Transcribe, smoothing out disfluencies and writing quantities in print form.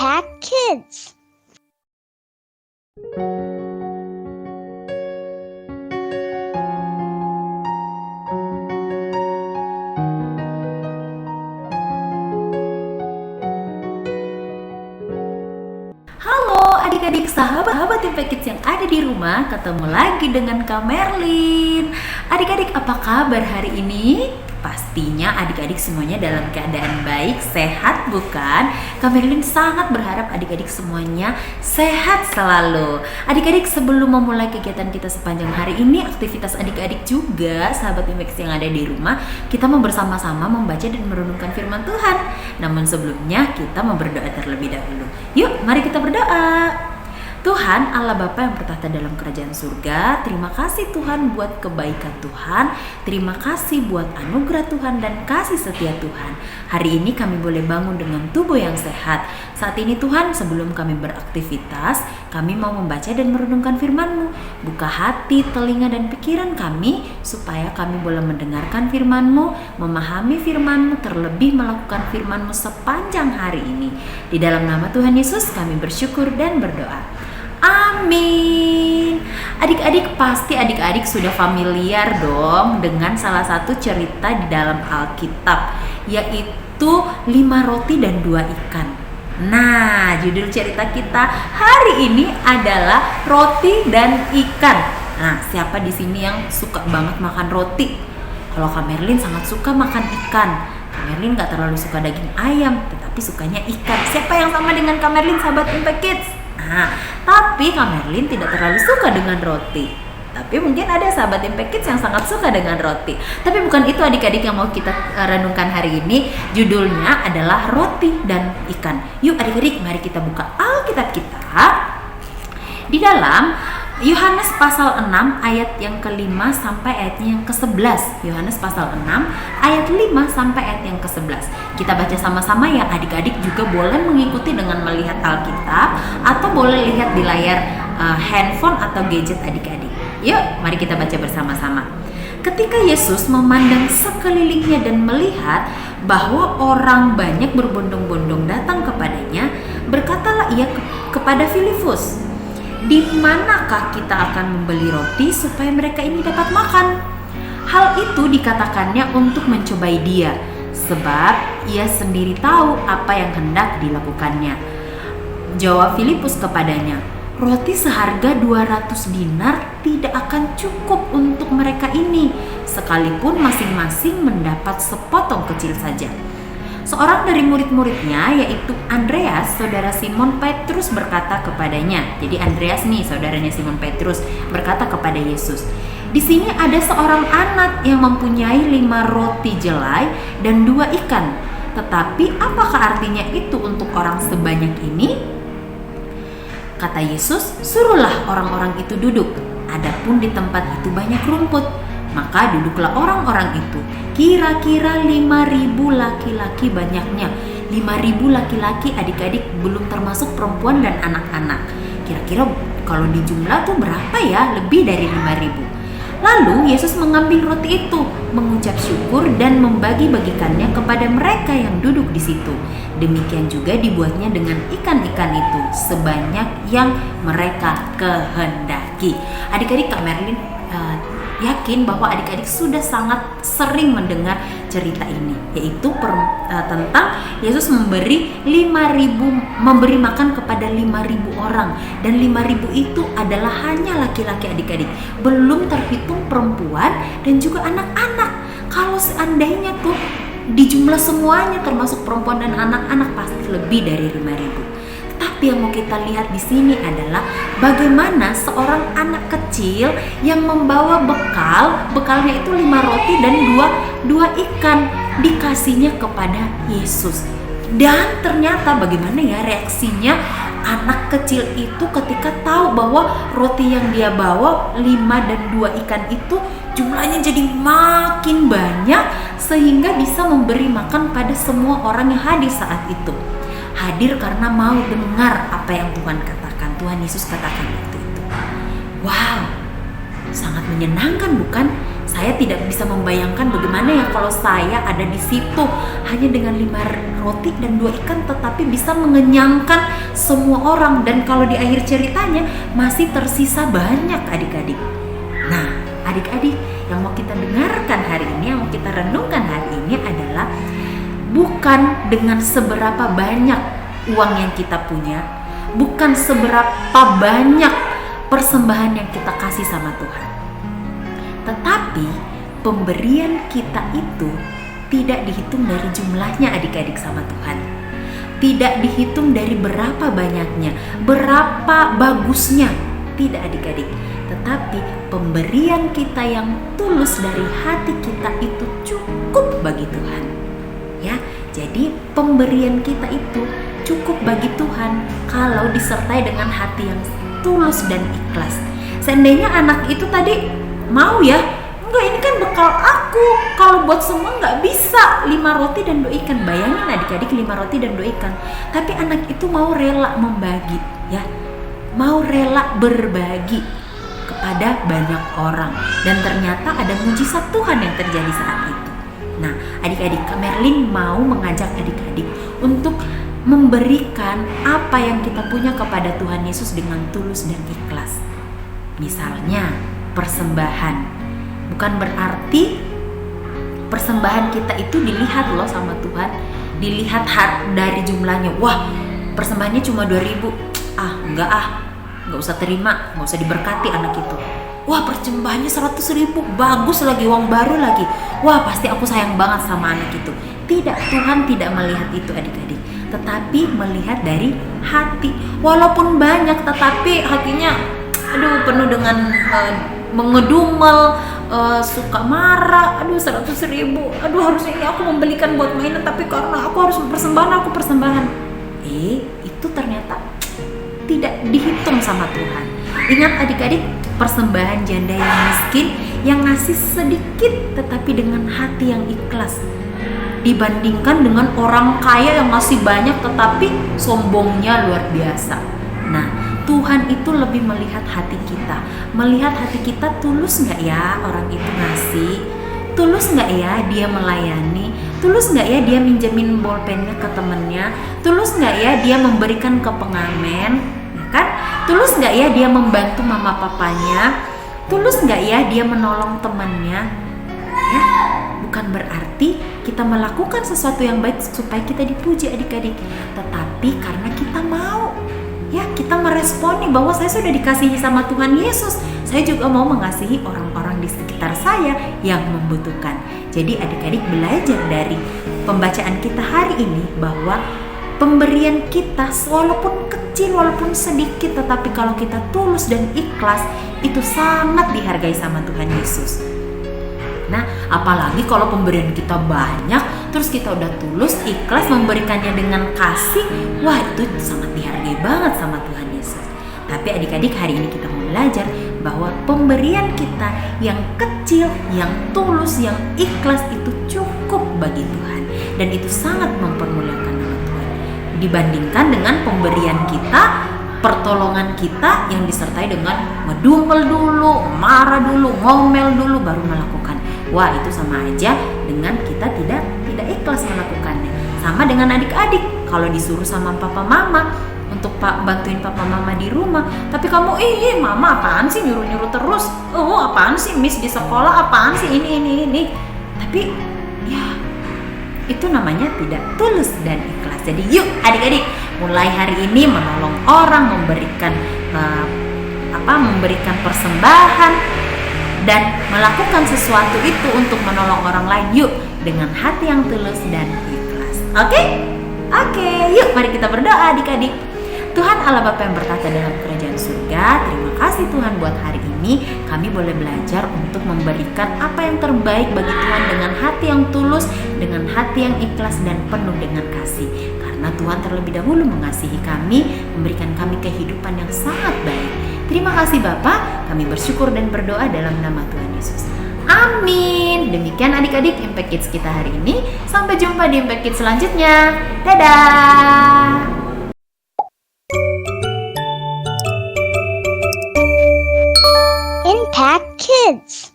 Impact Kids. Halo adik-adik sahabat Impact Kids yang ada di rumah, ketemu lagi dengan Kak Merlin. Adik-adik apa kabar hari ini? Pastinya adik-adik semuanya dalam keadaan baik, sehat bukan? Kak Merlin sangat berharap adik-adik semuanya sehat selalu. Adik-adik sebelum memulai kegiatan kita sepanjang hari ini, aktivitas adik-adik juga sahabat Impact Kids yang ada di rumah, kita mau bersama-sama membaca dan merenungkan firman Tuhan. Namun sebelumnya kita mau berdoa terlebih dahulu. Yuk, mari kita berdoa. Tuhan Allah Bapa yang bertahta dalam kerajaan surga, terima kasih Tuhan buat kebaikan Tuhan, terima kasih buat anugerah Tuhan dan kasih setia Tuhan. Hari ini kami boleh bangun dengan tubuh yang sehat. Saat ini Tuhan, sebelum kami beraktivitas, kami mau membaca dan merenungkan firman-Mu. Buka hati, telinga dan pikiran kami supaya kami boleh mendengarkan firman-Mu, memahami firman-Mu, terlebih melakukan firman-Mu sepanjang hari ini. Di dalam nama Tuhan Yesus kami bersyukur dan berdoa. Amin. Adik-adik pasti adik-adik sudah familiar dong dengan salah satu cerita di dalam Alkitab, yaitu 5 roti dan 2 ikan. Nah, judul cerita kita hari ini adalah roti dan ikan. Nah, siapa di sini yang suka banget makan roti? Kalau Kak Merlin sangat suka makan ikan. Kak Merlin gak terlalu suka daging ayam, tetapi sukanya ikan. Siapa yang sama dengan Kak Merlin, sahabat Impact Kids? Nah, tapi Kak Merlin tidak terlalu suka dengan roti. Tapi mungkin ada sahabat Impact Kids yang sangat suka dengan roti. Tapi bukan itu adik-adik yang mau kita renungkan hari ini. Judulnya adalah roti dan ikan. Yuk adik-adik, mari kita buka Alkitab kita di dalam Yohanes pasal 6 ayat yang ke-5 sampai ayatnya yang ke-11. Yohanes pasal 6 ayat 5 sampai ayat yang ke-11. Kita baca sama-sama ya, adik-adik juga boleh mengikuti dengan melihat Alkitab atau boleh lihat di layar handphone atau gadget adik-adik. Yuk, mari kita baca bersama-sama. Ketika Yesus memandang sekelilingnya dan melihat bahwa orang banyak berbondong-bondong datang kepadanya, berkatalah ia kepada Filipus, "Di manakah kita akan membeli roti supaya mereka ini dapat makan?" Hal itu dikatakannya untuk mencobai dia, sebab ia sendiri tahu apa yang hendak dilakukannya. Jawab Filipus kepadanya, "Roti seharga 200 dinar tidak akan cukup untuk mereka ini, sekalipun masing-masing mendapat sepotong kecil saja." Seorang dari murid-muridnya, yaitu Andreas, saudara Simon Petrus, berkata kepadanya. Jadi Andreas nih, saudaranya Simon Petrus, berkata kepada Yesus, "Di sini ada seorang anak yang mempunyai 5 roti jelai dan 2 ikan. Tetapi apakah artinya itu untuk orang sebanyak ini?" Kata Yesus, "Suruhlah orang-orang itu duduk. Adapun di tempat itu banyak rumput." Maka duduklah orang-orang itu, kira-kira 5.000 laki-laki banyaknya. 5.000 laki-laki adik-adik, belum termasuk perempuan dan anak-anak. Kira-kira kalau dijumlah tuh berapa ya? Lebih dari 5.000. Lalu Yesus mengambil roti itu, mengucap syukur dan membagi-bagikannya kepada mereka yang duduk di situ. Demikian juga dibuatnya dengan ikan-ikan itu, sebanyak yang mereka kehendaki. Adik-adik, Kak Merlin yakin bahwa adik-adik sudah sangat sering mendengar cerita ini, yaitu tentang Yesus memberi makan kepada 5.000 orang, dan 5.000 itu adalah hanya laki-laki adik-adik, belum terhitung perempuan dan juga anak-anak. Kalau seandainya tuh dijumlah semuanya termasuk perempuan dan anak-anak, pasti lebih dari 5.000. Tapi yang mau kita lihat di sini adalah bagaimana seorang anak kecil yang membawa bekalnya itu 5 roti dan 2 ikan dikasihnya kepada Yesus. Dan ternyata bagaimana ya reaksinya anak kecil itu ketika tahu bahwa roti yang dia bawa 5 dan 2 ikan itu jumlahnya jadi makin banyak, sehingga bisa memberi makan pada semua orang yang hadir saat itu. Hadir karena mau dengar apa yang Tuhan katakan, Tuhan Yesus katakan waktu itu. Wow, sangat menyenangkan bukan? Saya tidak bisa membayangkan bagaimana ya kalau saya ada di situ hanya dengan 5 roti dan 2 ikan tetapi bisa mengenyangkan semua orang, dan kalau di akhir ceritanya masih tersisa banyak adik-adik. Nah, adik-adik, yang mau kita dengarkan hari ini, yang mau kita renungkan hari ini adalah bukan dengan seberapa banyak uang yang kita punya, bukan seberapa banyak persembahan yang kita kasih sama Tuhan, tetapi pemberian kita itu tidak dihitung dari jumlahnya adik-adik sama Tuhan. Tidak dihitung dari berapa banyaknya, berapa bagusnya. Tidak adik-adik. Tetapi pemberian kita yang tulus dari hati kita itu cukup bagi Tuhan. Ya, jadi pemberian kita itu cukup bagi Tuhan kalau disertai dengan hati yang tulus dan ikhlas. Seandainya anak itu tadi mau ya, enggak ini kan bekal aku, kalau buat semua nggak bisa, 5 roti dan 2 ikan. Bayangin adik-adik, 5 roti dan 2 ikan. Tapi anak itu mau rela membagi ya, mau rela berbagi kepada banyak orang, dan ternyata ada mujizat Tuhan yang terjadi saat itu. Nah adik-adik, Kak Merlin mau mengajak adik-adik untuk memberikan apa yang kita punya kepada Tuhan Yesus dengan tulus dan ikhlas. Misalnya persembahan, bukan berarti persembahan kita itu dilihat loh sama Tuhan, dilihat dari jumlahnya. Wah, persembahannya cuma 2.000, nggak usah terima, nggak usah diberkati anak itu. Wah, persembahannya 100.000, bagus lagi, uang baru lagi. Wah, pasti aku sayang banget sama anak itu. Tidak, Tuhan tidak melihat itu adik-adik, tetapi melihat dari hati. Walaupun banyak, tetapi hatinya penuh dengan mengedumel, suka marah. 100.000, harusnya ini aku membelikan buat mainan, tapi karena aku harus persembahan. Itu ternyata tidak dihitung sama Tuhan. Ingat adik-adik, persembahan janda yang miskin yang ngasih sedikit tetapi dengan hati yang ikhlas, dibandingkan dengan orang kaya yang ngasih banyak tetapi sombongnya luar biasa. Nah, Tuhan itu lebih melihat hati kita, melihat hati kita tulus nggak ya orang itu ngasih, tulus nggak ya dia melayani, tulus nggak ya dia minjemin bolpennya ke temennya, tulus nggak ya dia memberikan ke pengamen, ya kan? Tulus nggak ya dia membantu mama papanya, tulus nggak ya dia menolong temannya. Ya, bukan berarti kita melakukan sesuatu yang baik supaya kita dipuji adik-adik, tetapi karena kita mau. Ya, kita meresponi bahwa saya sudah dikasihi sama Tuhan Yesus. Saya juga mau mengasihi orang-orang di sekitar saya yang membutuhkan. Jadi adik-adik belajar dari pembacaan kita hari ini bahwa pemberian kita walaupun kecil, walaupun sedikit, tetapi kalau kita tulus dan ikhlas, itu sangat dihargai sama Tuhan Yesus. Nah, apalagi kalau pemberian kita banyak, terus kita udah tulus, ikhlas memberikannya dengan kasih, wah itu sangat dihargai banget sama Tuhan Yesus. Tapi adik-adik, hari ini kita mau belajar bahwa pemberian kita yang kecil, yang tulus, yang ikhlas itu cukup bagi Tuhan. Dan itu sangat mempermuliakan nama Tuhan. Dibandingkan dengan pemberian kita, pertolongan kita yang disertai dengan ngedumel dulu, marah dulu, ngomel dulu, baru melakukan. Wah, itu sama aja dengan kita tidak ikhlas melakukannya. Sama dengan adik-adik, kalau disuruh sama papa mama untuk bantuin papa mama di rumah, tapi kamu mama apaan sih nyuruh-nyuruh terus, apaan sih miss di sekolah, apaan sih ini. Tapi ya itu namanya tidak tulus dan ikhlas. Jadi yuk adik-adik, mulai hari ini menolong orang, memberikan persembahan dan melakukan sesuatu itu untuk menolong orang lain. Yuk dengan hati yang tulus dan ikhlas. Oke, yuk mari kita berdoa adik-adik. Tuhan Allah Bapa yang berkata dalam kerajaan surga, terima kasih Tuhan buat hari ini kami boleh belajar untuk memberikan apa yang terbaik bagi Tuhan dengan hati yang tulus, dengan hati yang ikhlas dan penuh dengan kasih. Karena Tuhan terlebih dahulu mengasihi kami, memberikan kami kehidupan yang sangat baik. Terima kasih Bapa, kami bersyukur dan berdoa dalam nama Tuhan Yesus. Amin. Demikian adik-adik Impact Kids kita hari ini. Sampai jumpa di Impact Kids selanjutnya. Dadah. Impact Kids.